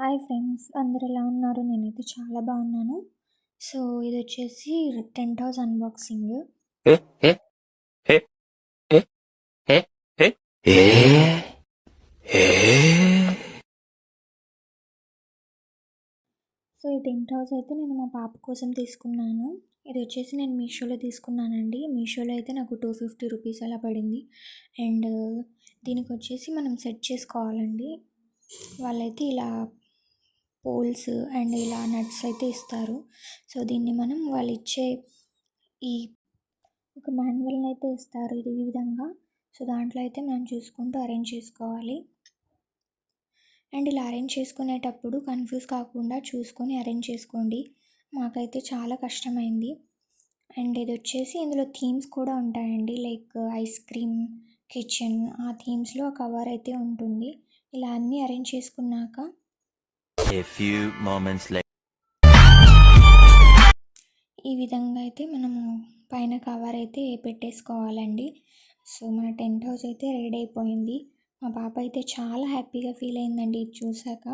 Hi friends, అందరూ ఎలా ఉన్నారు? నేనైతే చాలా బాగున్నాను. సో ఇది వచ్చేసి టెంట్ హౌస్ అన్బాక్సింగ్. సో ఈ టెంట్ హౌస్ అయితే నేను మా పాప కోసం తీసుకున్నాను. ఇది వచ్చేసి నేను మీషోలో తీసుకున్నానండి. మీషోలో అయితే నాకు 250 రూపీస్ అలా పడింది. అండ్ దీనికి వచ్చేసి మనం సెట్ చేసుకోవాలండి. వాళ్ళైతే ఇలా పోల్స్ అండ్ ఇలా నట్స్ అయితే ఇస్తారు. సో దీన్ని మనం వాళ్ళు ఇచ్చే ఈ ఒక మాన్యువల్ని అయితే ఇస్తారు ఇది ఈ విధంగా. సో దాంట్లో అయితే మనం చూసుకుంటూ అరేంజ్ చేసుకోవాలి. అండ్ ఇలా అరేంజ్ చేసుకునేటప్పుడు కన్ఫ్యూజ్ కాకుండా చూసుకొని అరేంజ్ చేసుకోండి. మాకైతే చాలా కష్టమైంది. అండ్ ఇది వచ్చేసి ఇందులో థీమ్స్ కూడా ఉంటాయండి, లైక్ ఐస్ క్రీమ్, కిచెన్, ఆ థీమ్స్లో కవర్ అయితే ఉంటుంది. ఇలా అన్నీ అరేంజ్ చేసుకున్నాక ఈ విధంగా అయితే మనము పైన కవర్ అయితే పెట్టేసుకోవాలండి. సో మన టెంట్ హౌస్ అయితే రెడీ అయిపోయింది. మా పాప అయితే చాలా హ్యాపీగా ఫీల్ అయిందండి ఇది చూసాక.